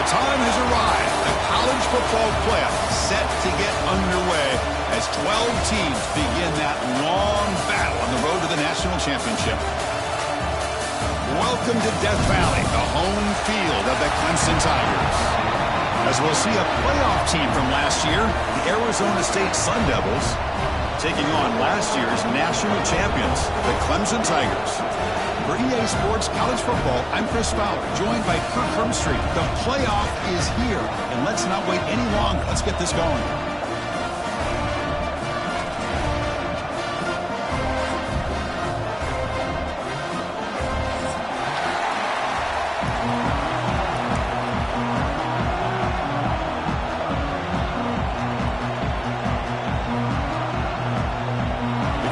time has arrived. The college football playoff set to get underway as 12 teams begin that long battle on the road to the national championship. Welcome to Death Valley, the home field of the Clemson Tigers. As we'll see a playoff team from last year, the Arizona State Sun Devils, taking on last year's national champions, the Clemson Tigers. For EA Sports College Football, I'm Chris Fowler, joined by Kirk Hermstreet. The playoff is here, and let's not wait any longer. Let's get this going.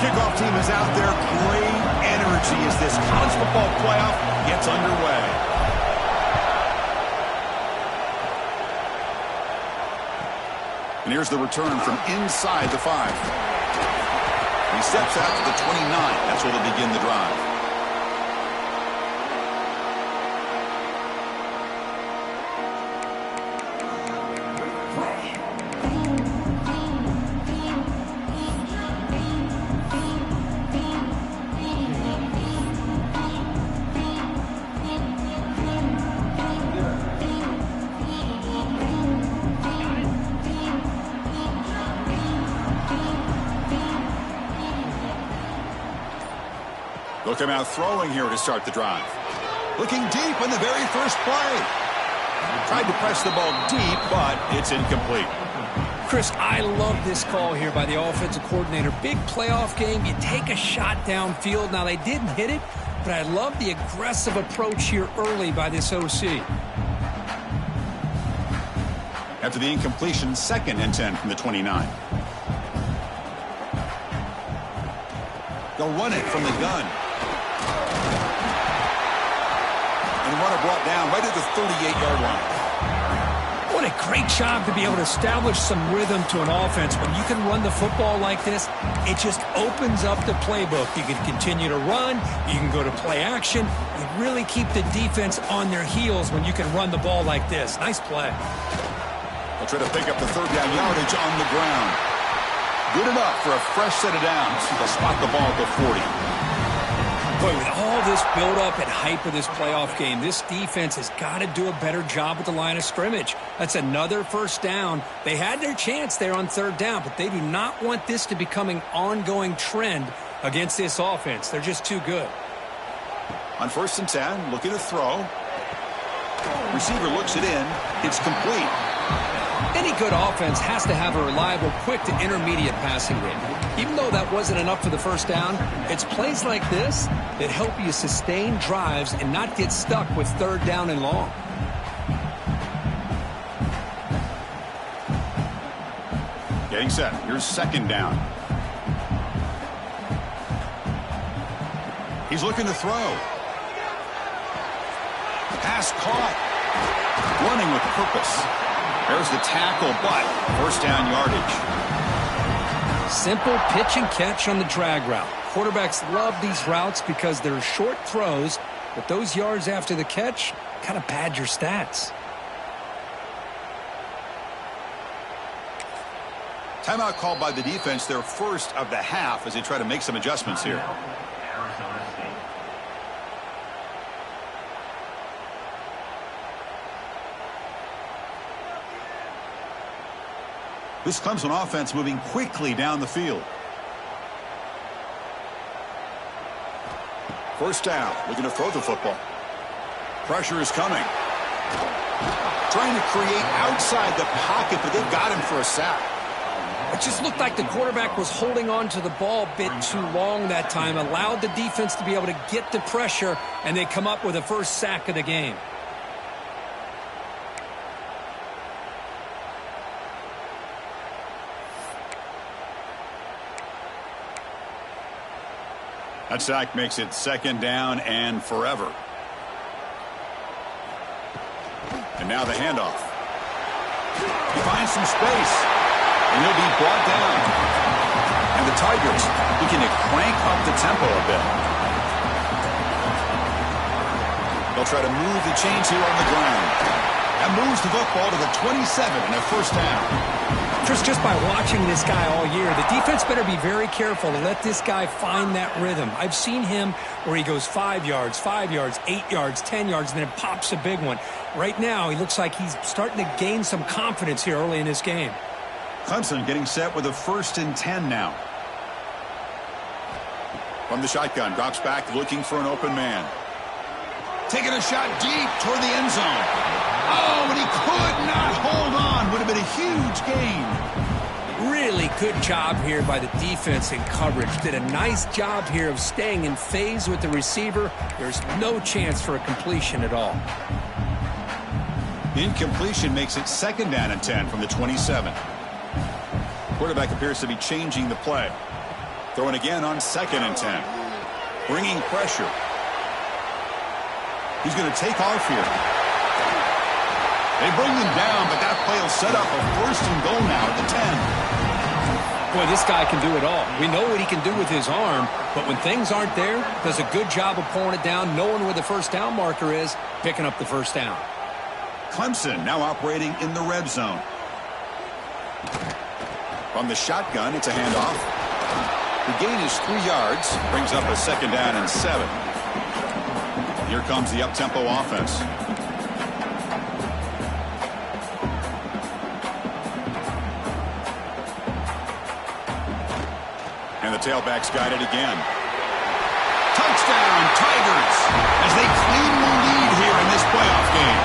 Kickoff team is out there. Great energy as this college football playoff gets underway. And here's the return from inside the 5. He steps out to the 29. That's where they'll begin the drive. Look him out throwing here to start the drive. Looking deep in the very first play. Tried to press the ball deep, but it's incomplete. Chris, I love this call here by the offensive coordinator. Big playoff game. You take a shot downfield. Now, they didn't hit it, but I love the aggressive approach here early by this OC. After the incompletion, 2nd and 10 from the 29. They'll run it from the gun. And runner brought down right at the 38-yard line. What a great job to be able to establish some rhythm to an offense. When you can run the football like this, it just opens up the playbook. You can continue to run. You can go to play action. You really keep the defense on their heels when you can run the ball like this. Nice play. They'll try to pick up the 3rd down yardage on the ground. Good enough for a fresh set of downs. They'll spot the ball at the 40. Boy, with all this build-up and hype of this playoff game, this defense has got to do a better job at the line of scrimmage. That's another first down. They had their chance there on 3rd down, but they do not want this to become an ongoing trend against this offense. They're just too good. On 1st and 10, looking to throw. Receiver looks it in. It's complete. Any good offense has to have a reliable, quick to intermediate passing game. Even though that wasn't enough for the first down, it's plays like this that help you sustain drives and not get stuck with 3rd down and long. Getting set. Here's 2nd down. He's looking to throw. Pass caught. Running with purpose. There's the tackle, but 1st down yardage. Simple pitch and catch on the drag route. Quarterbacks love these routes because they're short throws, but those yards after the catch kind of pad your stats. Timeout called by the defense, their first of the half, as they try to make some adjustments here. This Clemson offense moving quickly down the field. 1st down, looking to throw the football. Pressure is coming. Trying to create outside the pocket, but they've got him for a sack. It just looked like the quarterback was holding on to the ball a bit too long that time, allowed the defense to be able to get the pressure, and they come up with a first sack of the game. That sack makes it 2nd down and forever. And now the handoff. He finds some space, and he'll be brought down. And the Tigers looking to crank up the tempo a bit. They'll try to move the chains here on the ground. That moves the football to the 27 and a first down. Chris, just by watching this guy all year, the defense better be very careful to let this guy find that rhythm. I've seen him where he goes 5 yards, 8 yards, 10 yards, and then pops a big one. Right now, he looks like he's starting to gain some confidence here early in this game. Clemson getting set with a 1st and 10 now. From the shotgun, drops back looking for an open man. Taking a shot deep toward the end zone. Oh, but he could not hold on. Would have been a huge gain. Really good job here by the defense in coverage. Did a nice job here of staying in phase with the receiver. There's no chance for a completion at all. Incompletion makes it 2nd down and 10 from the 27. Quarterback appears to be changing the play. Throwing again on 2nd and 10. Bringing pressure. He's going to take off here. They bring him down, but that play will set up a 1st and goal now at the 10. Boy, this guy can do it all. We know what he can do with his arm, but when things aren't there, does a good job of pulling it down, knowing where the first down marker is, picking up the first down. Clemson now operating in the red zone. From the shotgun, it's a handoff. The gain is 3 yards, brings up a 2nd down and 7. Here comes the up-tempo offense. And the tailback's got it again. Touchdown, Tigers, as they claim the lead here in this playoff game.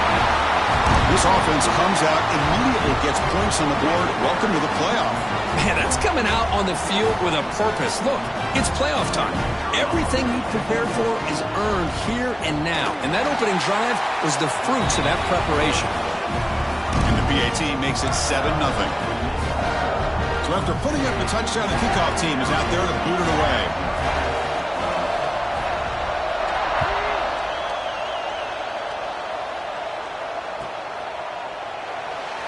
This offense comes out immediately, gets points on the board. Welcome to the playoff. Man, that's coming out on the field with a purpose. Look, it's playoff time. Everything you prepared for is earned here and now. And that opening drive was the fruits of that preparation. And the PAT makes it 7-0. So after putting up the touchdown, the kickoff team is out there to boot it away.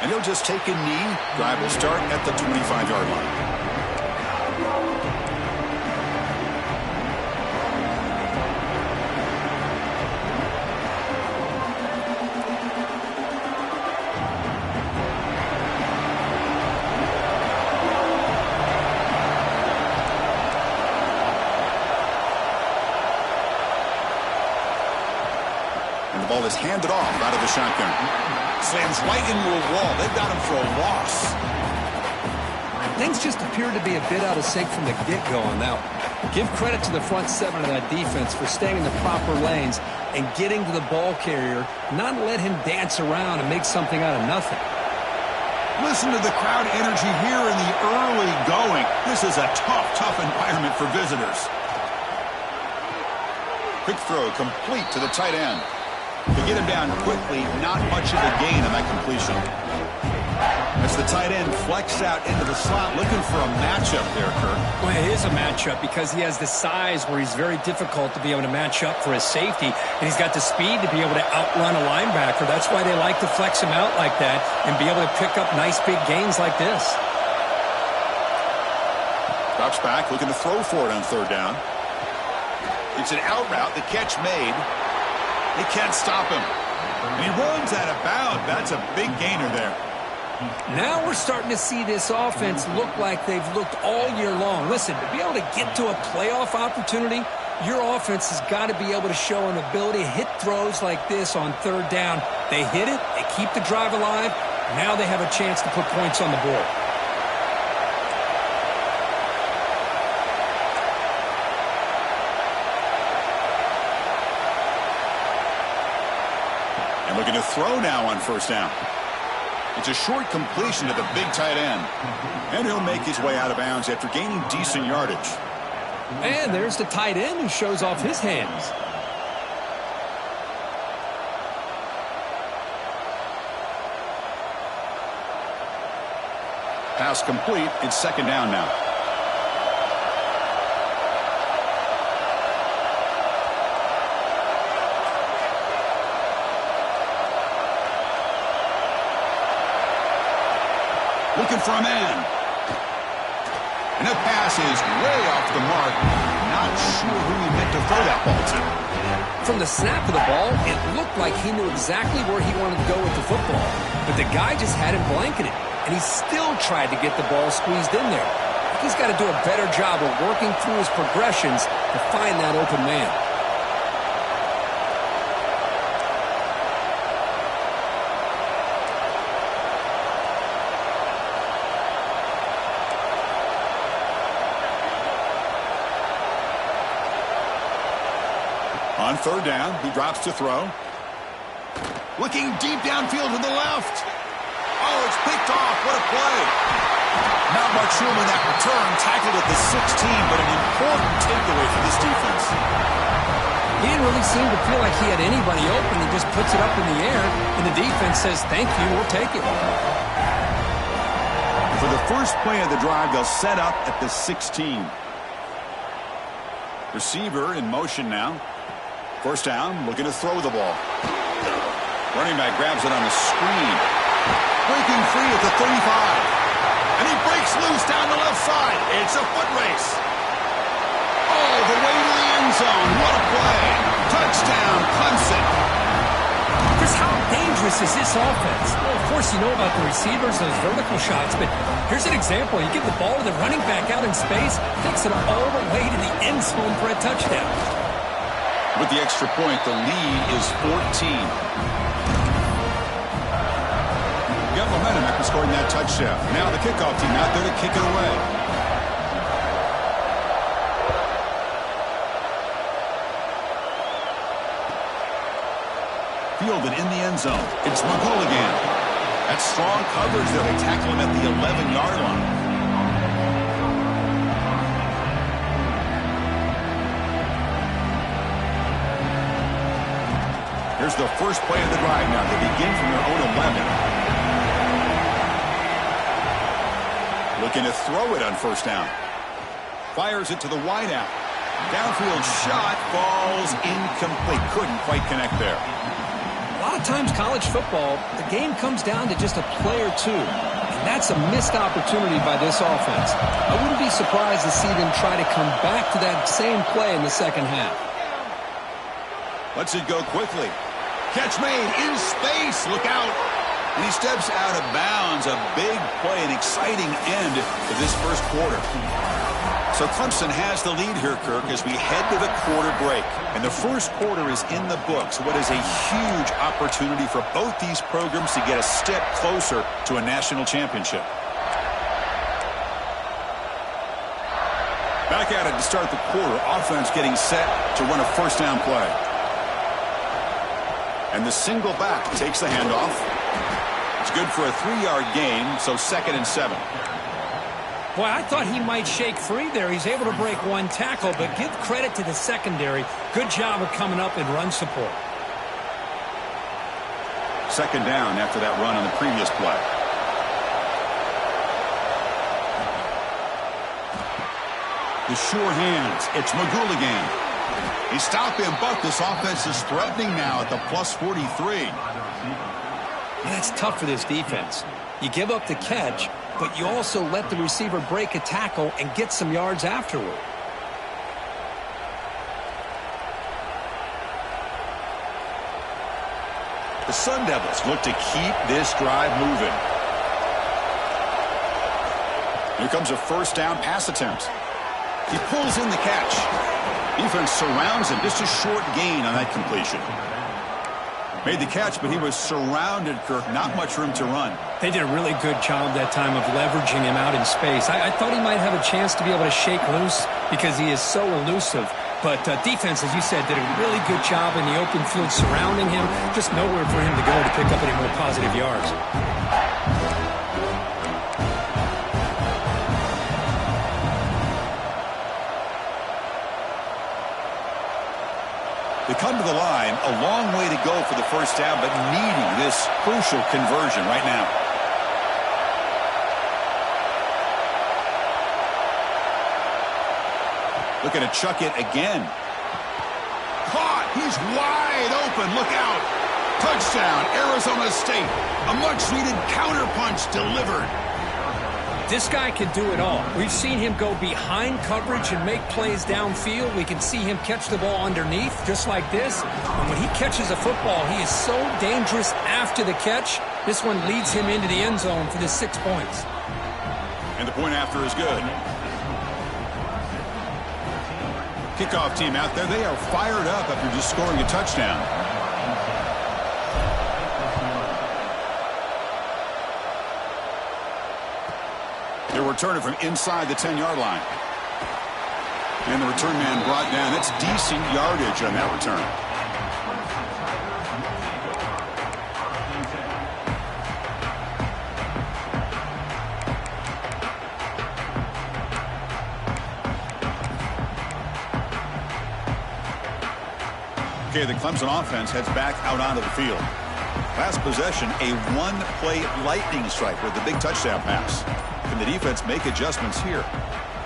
And he'll just take a knee. Drive will start at the 25-yard line. And the ball is handed off out of the shotgun. Slams right into a wall. They've got him for a loss. Things just appear to be a bit out of sync from the get-go on that one. Give credit to the front 7 of that defense for staying in the proper lanes and getting to the ball carrier, not let him dance around and make something out of nothing. Listen to the crowd energy here in the early going. This is a tough environment for visitors. Quick throw complete to the tight end. To get him down quickly, not much of a gain on that completion. As the tight end flex out into the slot, looking for a matchup there, Kirk. Well, it is a matchup because he has the size where he's very difficult to be able to match up for his safety, and he's got the speed to be able to outrun a linebacker. That's why they like to flex him out like that and be able to pick up nice big gains like this. Drops back, looking to throw for it on 3rd down. It's an out route, the catch made. They can't stop him. And he runs out of bounds. That's a big gainer there. Now we're starting to see this offense look like they've looked all year long. Listen, to be able to get to a playoff opportunity, your offense has got to be able to show an ability to hit throws like this on 3rd down. They hit it. They keep the drive alive. Now they have a chance to put points on the board. And looking to throw now on 1st down. It's a short completion to the big tight end. And he'll make his way out of bounds after gaining decent yardage. And there's the tight end who shows off his hands. Pass complete. It's 2nd down now. Looking for a man. And the pass is way off the mark. Not sure who he meant to throw that ball to. From the snap of the ball, it looked like he knew exactly where he wanted to go with the football. But the guy just had him blanketed, and he still tried to get the ball squeezed in there. He's got to do a better job of working through his progressions to find that open man. On third down, he drops to throw. Looking deep downfield to the left. Oh, it's picked off. What a play. Not much room in that return. Tackled at the 16, but an important takeaway for this defense. He didn't really seem to feel like he had anybody open. He just puts it up in the air, and the defense says, thank you, we'll take it. For the first play of the drive, they'll set up at the 16. Receiver in motion now. First down, looking to throw the ball. Running back grabs it on the screen. Breaking free at the 35. And he breaks loose down the left side. It's a foot race. Oh, the way to the end zone. What a play. Touchdown, Clemson. Chris, how dangerous is this offense? Well, of course, you know about the receivers, those vertical shots, but here's an example. You give the ball to the running back out in space, takes it all the way to the end zone for a touchdown. With the extra point, the lead is 14. Got momentum after scoring that touchdown. Now the kickoff team out there to kick it away. Fielded in the end zone. It's McGooligan. That's strong coverage there. They tackle him at the 11-yard line. Here's the first play of the drive now. They begin from their own 11. Looking to throw it on first down. Fires it to the wideout. Downfield shot falls incomplete. Couldn't quite connect there. A lot of times college football, the game comes down to just a play or two. And that's a missed opportunity by this offense. I wouldn't be surprised to see them try to come back to that same play in the second half. Lets it go quickly. Catch made in space. Look out. And he steps out of bounds. A big play, an exciting end to this first quarter. So Clemson has the lead here, Kirk, as we head to the quarter break. And the first quarter is in the books. What is a huge opportunity for both these programs to get a step closer to a national championship. Back at it to start the quarter. Offense getting set to run a first down play. And the single back takes the handoff. It's good for a 3-yard gain, so 2nd and 7. Boy, I thought he might shake free there. He's able to break one tackle, but give credit to the secondary. Good job of coming up in run support. 2nd down after that run on the previous play. The sure hands. It's McGooligan. He stopped him, but this offense is threatening now at the plus 43. Yeah, it's tough for this defense. You give up the catch, but you also let the receiver break a tackle and get some yards afterward. The Sun Devils look to keep this drive moving. Here comes a first down pass attempt. He pulls in the catch. Defense surrounds him. Just a short gain on that completion. Made the catch, but he was surrounded, Kirk. Not much room to run. They did a really good job that time of leveraging him out in space. I thought he might have a chance to be able to shake loose because he is so elusive. But defense, as you said, did a really good job in the open field surrounding him. Just nowhere for him to go to pick up any more positive yards. They come to the line, a long way to go for the first down, but needing this crucial conversion right now. Looking to chuck it again. Caught! He's wide open. Look out! Touchdown, Arizona State. A much-needed counterpunch delivered. This guy can do it all. We've seen him go behind coverage and make plays downfield. We can see him catch the ball underneath, just like this. And when he catches a football, he is so dangerous after the catch. This one leads him into the end zone for the 6 points. And the point after is good. Kickoff team out there, they are fired up after just scoring a touchdown. They're returning from inside the 10-yard line. And the return man brought down. That's decent yardage on that return. Okay, the Clemson offense heads back out onto the field. Last possession, a one-play lightning strike with the big touchdown pass. Can the defense make adjustments here?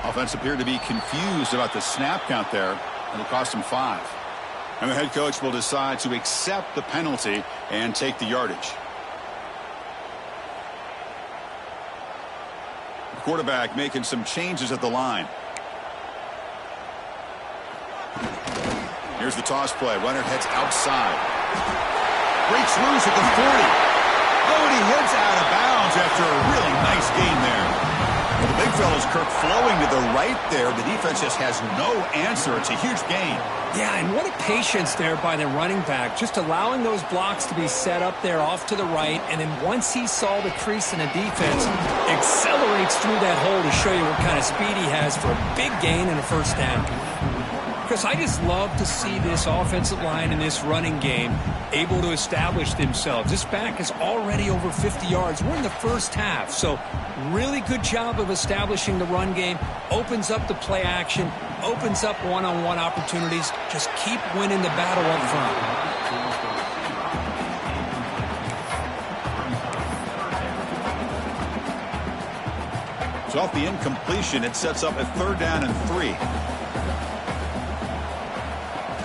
Offense appeared to be confused about the snap count there. It'll cost them 5. And the head coach will decide to accept the penalty and take the yardage. The quarterback making some changes at the line. Here's the toss play. Runner heads outside. Breaks loose at the 40. Oh, and he heads out of bounds after a really nice gain there. Well, the big fella's Kirk flowing to the right there. The defense just has no answer. It's a huge gain. Yeah, and what a patience there by the running back. Just allowing those blocks to be set up there off to the right. And then once he saw the crease in the defense, accelerates through that hole to show you what kind of speed he has for a big gain and a first down. Because I just love to see this offensive line in this running game able to establish themselves. This back is already over 50 yards. We're in the first half, so really good job of establishing the run game. Opens up the play action, opens up one-on-one opportunities. Just keep winning the battle up front. So off the incompletion, it sets up a 3rd down and 3.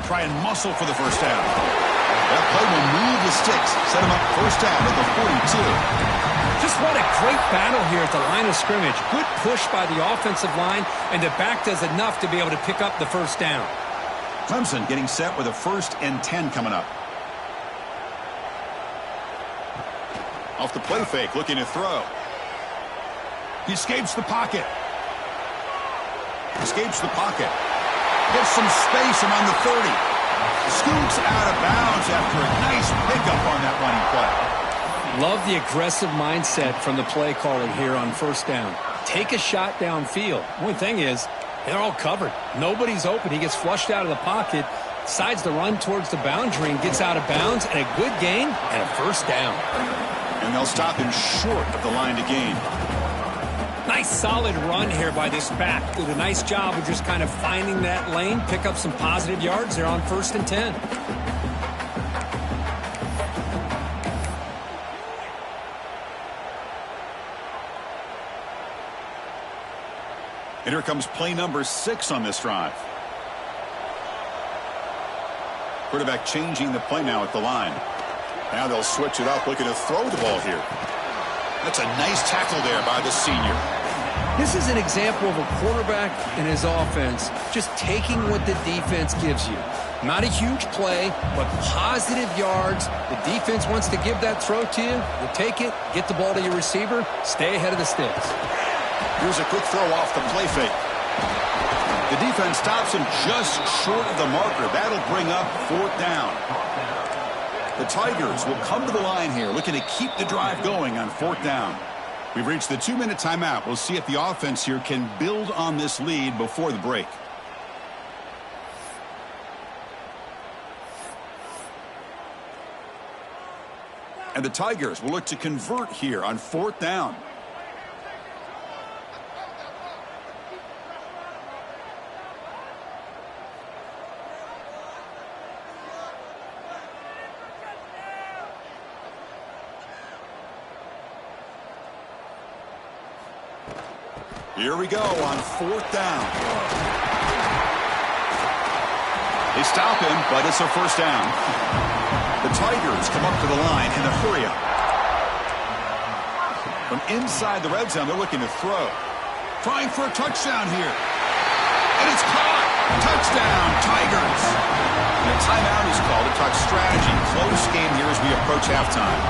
Try and muscle for the first down. That play will move the sticks. Set him up first down at the 42. Just what a great battle here at the line of scrimmage. Good push by the offensive line, and the back does enough to be able to pick up the first down. Clemson getting set with a 1st and 10 coming up. Off the play fake, looking to throw. He escapes the pocket. Escapes the pocket. Gets some space around the 30. Scoots out of bounds after a nice pickup on that running play. Love the aggressive mindset from the play caller here on first down. Take a shot downfield. One thing is, they're all covered. Nobody's open. He gets flushed out of the pocket, decides to run towards the boundary and gets out of bounds, and a good gain and a first down. And they'll stop him short of the line to gain. Nice solid run here by this back. Did a nice job of just kind of finding that lane, pick up some positive yards there on 1st and 10. And here comes play number 6 on this drive. Quarterback changing the play now at the line. Now they'll switch it up, looking to throw the ball here. That's a nice tackle there by the senior. This is an example of a quarterback and his offense just taking what the defense gives you. Not a huge play, but positive yards. The defense wants to give that throw to you. You take it, get the ball to your receiver, stay ahead of the sticks. Here's a quick throw off the play fake. The defense stops him just short of the marker. That'll bring up 4th down. The Tigers will come to the line here, looking to keep the drive going on 4th down. We've reached the 2-minute timeout. We'll see if the offense here can build on this lead before the break. And the Tigers will look to convert here on 4th down. Here we go on 4th down. They stop him, but it's a first down. The Tigers come up to the line in a hurry-up. From inside the red zone, they're looking to throw. Trying for a touchdown here. And it's caught. Touchdown, Tigers. And a timeout is called to talk strategy. Close game here as we approach halftime.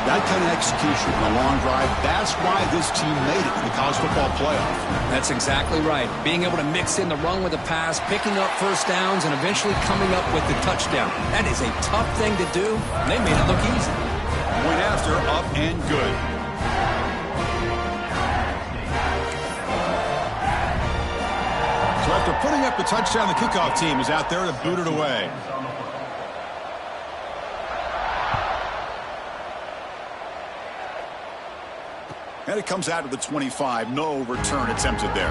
That kind of execution on a long drive, that's why this team made it in the college football playoff. That's exactly right. Being able to mix in the run with the pass, picking up first downs, and eventually coming up with the touchdown. That is a tough thing to do, and they made it look easy. Point after, up and good. So after putting up the touchdown, the kickoff team is out there to boot it away. And it comes out to the 25. No return attempted there.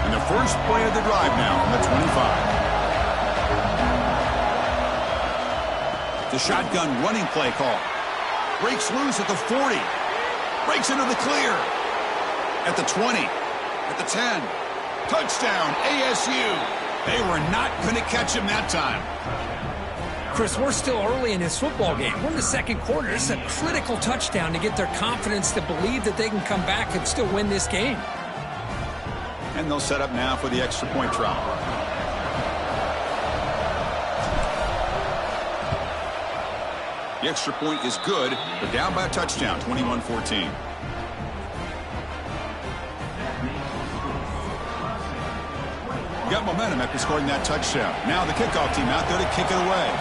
And the first play of the drive now on the 25. The shotgun running play call. Breaks loose at the 40. Breaks into the clear. At the 20. At the 10. Touchdown, ASU. They were not going to catch him that time. Chris, we're still early in this football game. We're in the second quarter. This is a critical touchdown to get their confidence to believe that they can come back and still win this game. And they'll set up now for the extra point try. The extra point is good. They're down by a touchdown, 21-14. Got momentum after scoring that touchdown. Now the kickoff team out there to kick it away.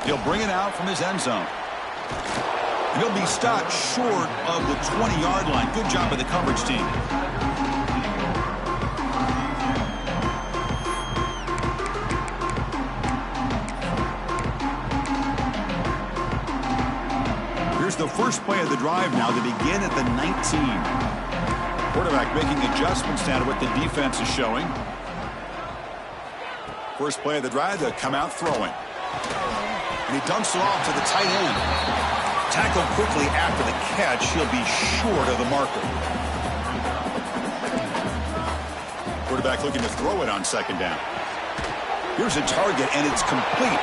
He'll bring it out from his end zone. He'll be stopped short of the 20-yard line. Good job by the coverage team. Here's the first play of the drive now to begin at the 19. Quarterback making adjustments down to what the defense is showing. First play of the drive, they'll come out throwing. And he dumps it off to the tight end. Tackled quickly after the catch. He'll be short of the marker. Quarterback looking to throw it on second down. Here's a target, and it's complete.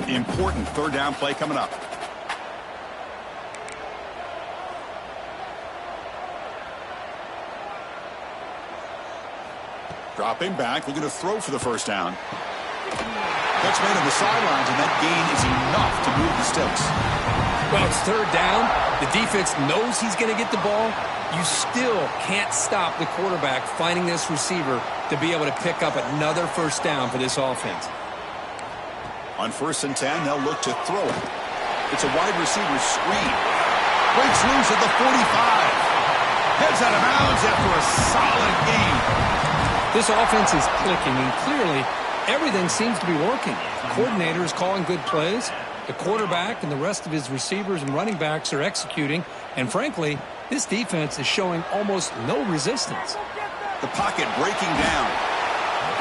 Important third down play coming up. Dropping back, looking to throw for the first down. Catch made on the sidelines, and that gain is enough to move the sticks. Well, it's third down. The defense knows he's going to get the ball. You still can't stop the quarterback finding this receiver to be able to pick up another first down for this offense. On 1st and 10, they'll look to throw it. It's a wide receiver screen. Breaks loose at the 45. Heads out of bounds after a solid game. This offense is clicking, and clearly everything seems to be working. The coordinator is calling good plays. The quarterback and the rest of his receivers and running backs are executing. And frankly, this defense is showing almost no resistance. The pocket breaking down.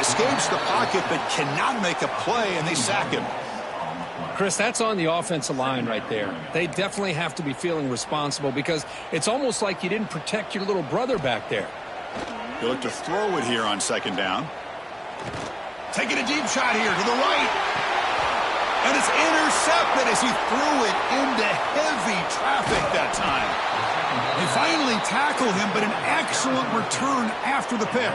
Escapes the pocket but cannot make a play, and they sack him. Chris, that's on the offensive line right there. They definitely have to be feeling responsible because it's almost like you didn't protect your little brother back there. You look to throw it here on second down. Taking a deep shot here to the right. And it's intercepted as he threw it into heavy traffic that time. They finally tackle him, but an excellent return after the pick.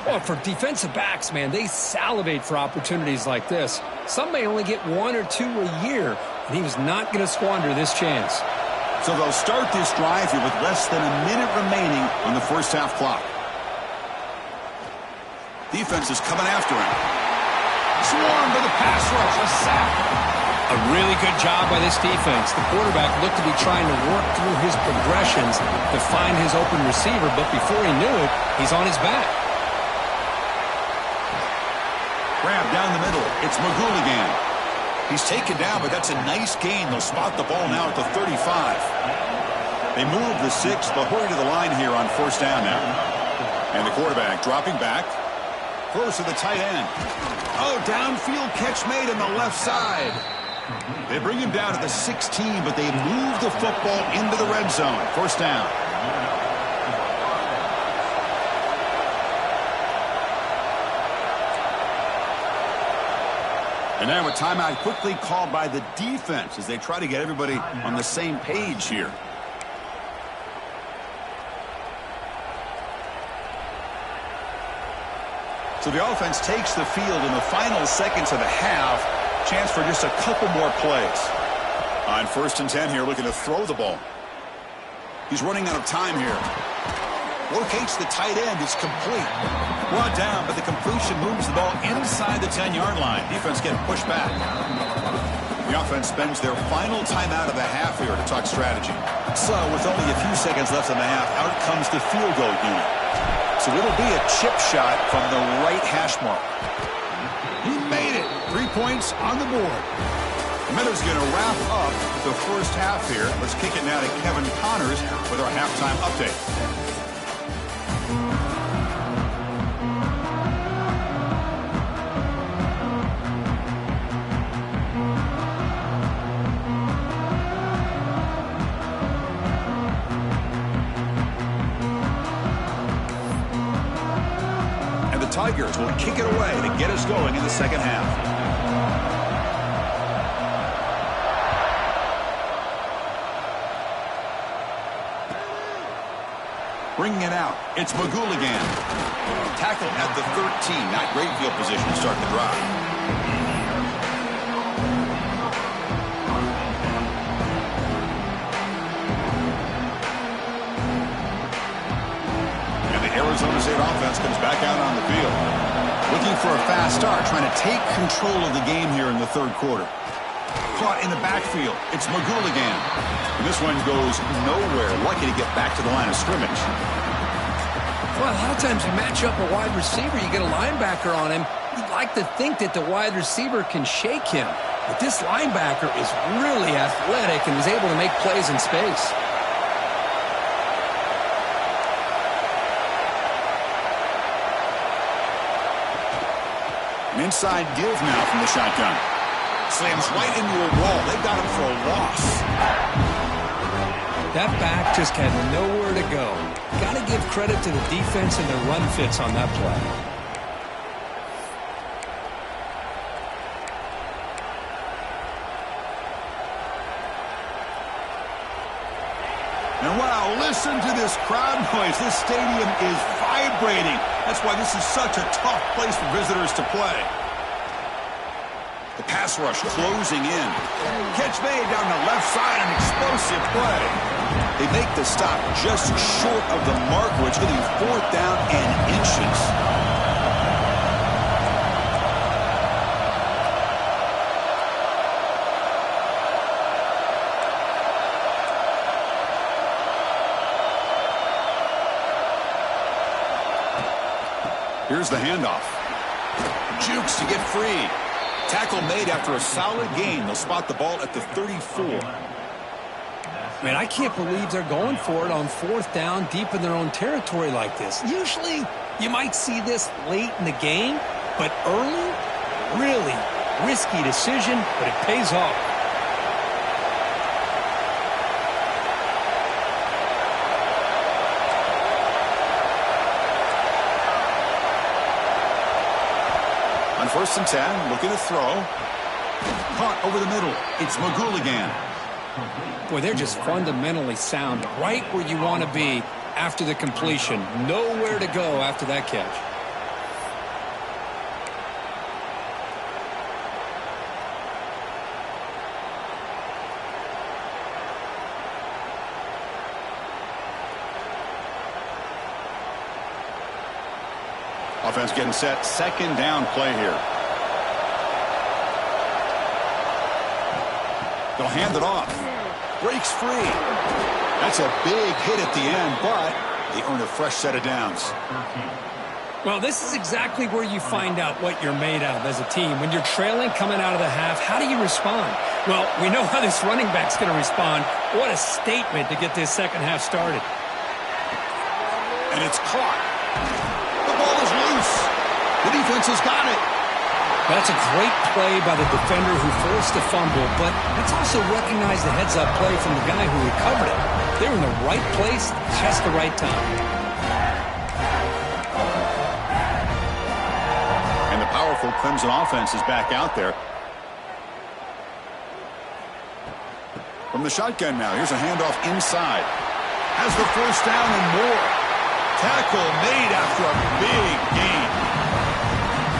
Well, for defensive backs, man, they salivate for opportunities like this. Some may only get one or two a year, and he was not going to squander this chance. So they'll start this drive here with less than a minute remaining on the first half clock. Defense is coming after him. Swarmed by the pass rush, a sack. A really good job by this defense. The quarterback looked to be trying to work through his progressions to find his open receiver, but before he knew it, he's on his back. Grab down the middle. It's McGooligan. He's taken down, but that's a nice gain. They'll spot the ball now at the 35. They move the 6. They'll hurry to the line here on first down now. And the quarterback dropping back. Throws to the tight end. Oh, downfield catch made on the left side. They bring him down to the 16, but they move the football into the red zone. First down. And now a timeout quickly called by the defense as they try to get everybody on the same page here. So the offense takes the field in the final seconds of the half. Chance for just a couple more plays. On first and 10 here, looking to throw the ball. He's running out of time here. Locates the tight end. It's complete. Brought down, but the completion moves the ball inside the 10-yard line. Defense getting pushed back. The offense spends their final timeout of the half here to talk strategy. So with only a few seconds left in the half, out comes the field goal unit. So it'll be a chip shot from the right hash mark. He made it. 3 points on the board. The Meadows going to wrap up the first half here. Let's kick it now to Kevin Connors with our halftime update. And the Tigers will kick it away to get us going in the second half. Bringing it out, it's McGooligan. Tackle at the 13. Not great field position to start the drive. And the Arizona State offense comes back out on the field. Looking for a fast start, trying to take control of the game here in the third quarter. Caught in the backfield. It's McGooligan. And this one goes nowhere. Lucky to get back to the line of scrimmage. Well, a lot of times you match up a wide receiver, you get a linebacker on him. You'd like to think that the wide receiver can shake him. But this linebacker is really athletic and is able to make plays in space. An inside give now from the shotgun. Slams right into a wall. They've got him for a loss. That back just had nowhere to go. Got to give credit to the defense and their run fits on that play. And wow, listen to this crowd noise. This stadium is vibrating. That's why this is such a tough place for visitors to play. The pass rush closing in. Catch made down the left side, an explosive play. They make the stop just short of the mark, which getting fourth down and inches. Here's the handoff. Jukes to get free. Tackle made after a solid gain. They'll spot the ball at the 34. Man, I can't believe they're going for it on fourth down deep in their own territory like this. Usually, you might see this late in the game, but early, really risky decision, but it pays off. On first and 10, looking to throw. Caught over the middle. It's McGooligan. Boy, they're just fundamentally sound, right where you want to be after the completion. Nowhere to go after that catch. Offense getting set. Second down play here. They'll hand it off. Breaks free. That's a big hit at the end, but they earn a fresh set of downs. Well, this is exactly where you find out what you're made of as a team. When you're trailing coming out of the half, how do you respond? Well, we know how this running back's going to respond. What a statement to get this second half started. And it's caught. The ball is loose. The defense has got it. That's a great play by the defender who forced the fumble, but let's also recognize the heads-up play from the guy who recovered it. They were in the right place, just the right time. And the powerful Clemson offense is back out there. From the shotgun now, here's a handoff inside. Has the first down and more. Tackle made after a big gain.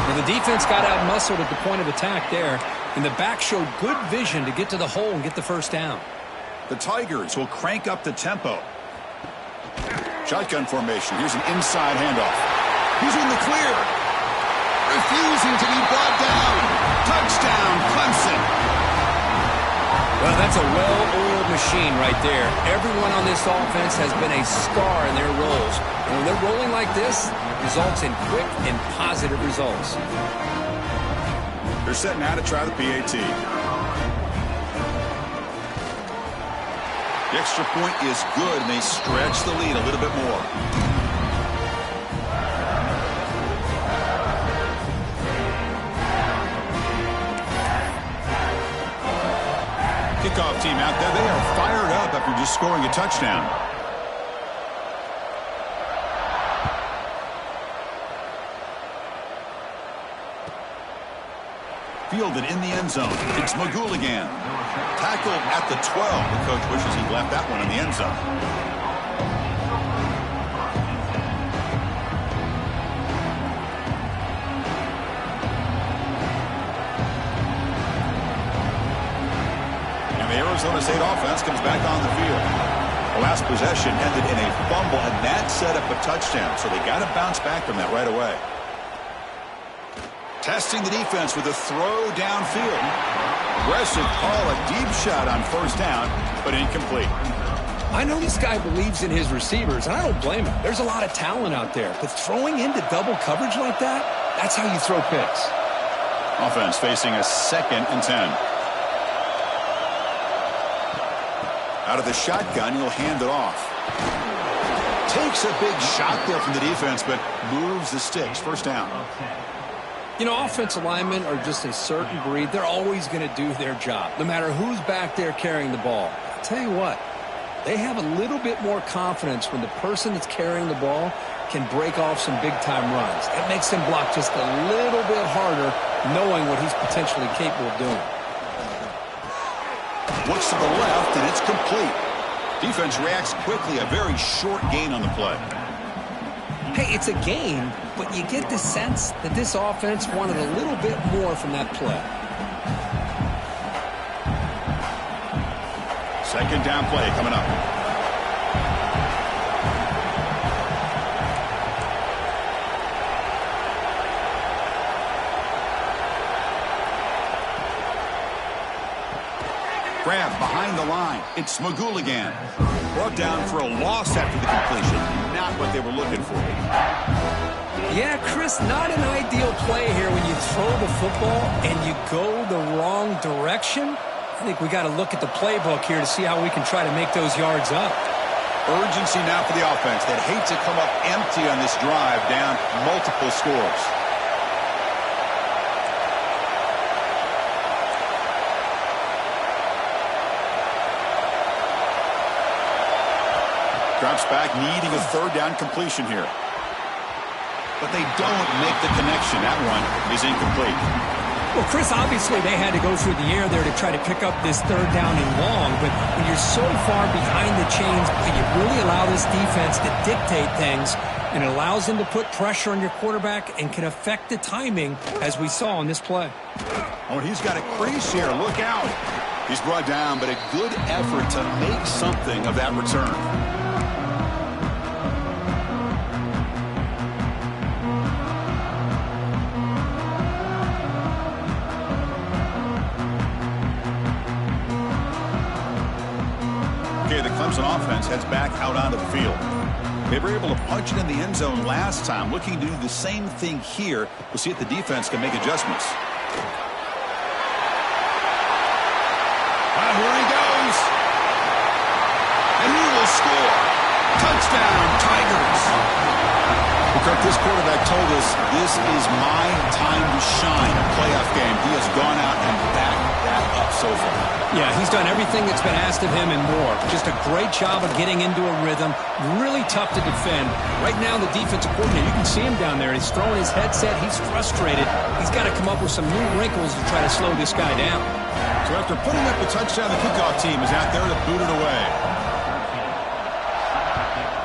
Well, the defense got out-muscled at the point of attack there, and the back showed good vision to get to the hole and get the first down. The Tigers will crank up the tempo. Shotgun formation. Here's an inside handoff. He's in the clear. Refusing to be brought down. Touchdown, Clemson. Well, that's a well-oiled machine right there. Everyone on this offense has been a star in their roles. And when they're rolling like this, it results in quick and positive results. They're setting out to try the PAT. The extra point is good, and they stretch the lead a little bit more. Kickoff team out there. They are fired up after just scoring a touchdown. Fielded in the end zone. It's McGooligan. Tackled at the 12. The coach wishes he left that one in the end zone. And the Arizona State offense comes back on the field. The last possession ended in a fumble, and that set up a touchdown. So they got to bounce back from that right away. Testing the defense with a throw downfield. Aggressive call, a deep shot on first down, but incomplete. I know this guy believes in his receivers, and I don't blame him. There's a lot of talent out there, but throwing into double coverage like that, that's how you throw picks. Offense facing a 2nd and 10. Out of the shotgun, he'll hand it off. Takes a big shot there from the defense, but moves the sticks. First down. You know, offensive linemen are just a certain breed. They're always going to do their job, no matter who's back there carrying the ball. I'll tell you what, they have a little bit more confidence when the person that's carrying the ball can break off some big-time runs. It makes him block just a little bit harder, knowing what he's potentially capable of doing. Looks to the left, and it's complete. Defense reacts quickly. A very short gain on the play. Hey, it's a game, but you get the sense that this offense wanted a little bit more from that play. Second down play coming up. Grab behind the line. It's McGooligan. Brought down for a loss after the completion. Not what they were looking for. Yeah, Chris, not an ideal play here when you throw the football and you go the wrong direction. I think we got to look at the playbook here to see how we can try to make those yards up. Urgency now for the offense. They'd hate to come up empty on this drive, down multiple scores. Drops back, needing a third down completion here. But they don't make the connection. That one is incomplete. Well, Chris, obviously they had to go through the air there to try to pick up this third down and long. But when you're so far behind the chains, you really allow this defense to dictate things. And it allows them to put pressure on your quarterback and can affect the timing, as we saw on this play. Oh, and he's got a crease here. Look out. He's brought down, but a good effort to make something of that return. Okay, the Clemson offense heads back out onto the field. They were able to punch it in the end zone last time. Looking to do the same thing here. We'll see if the defense can make adjustments. Here he goes. And he will score. Touchdown, Tigers. This quarterback told us this is my time to shine. A playoff game. He has gone out and backed that up so far. Yeah, he's done everything that's been asked of him and more. Just a great job of getting into a rhythm. Really tough to defend. Right now, the defensive coordinator, you can see him down there. He's throwing his headset. He's frustrated. He's got to come up with some new wrinkles to try to slow this guy down. So after putting up the touchdown, the kickoff team is out there to boot it away.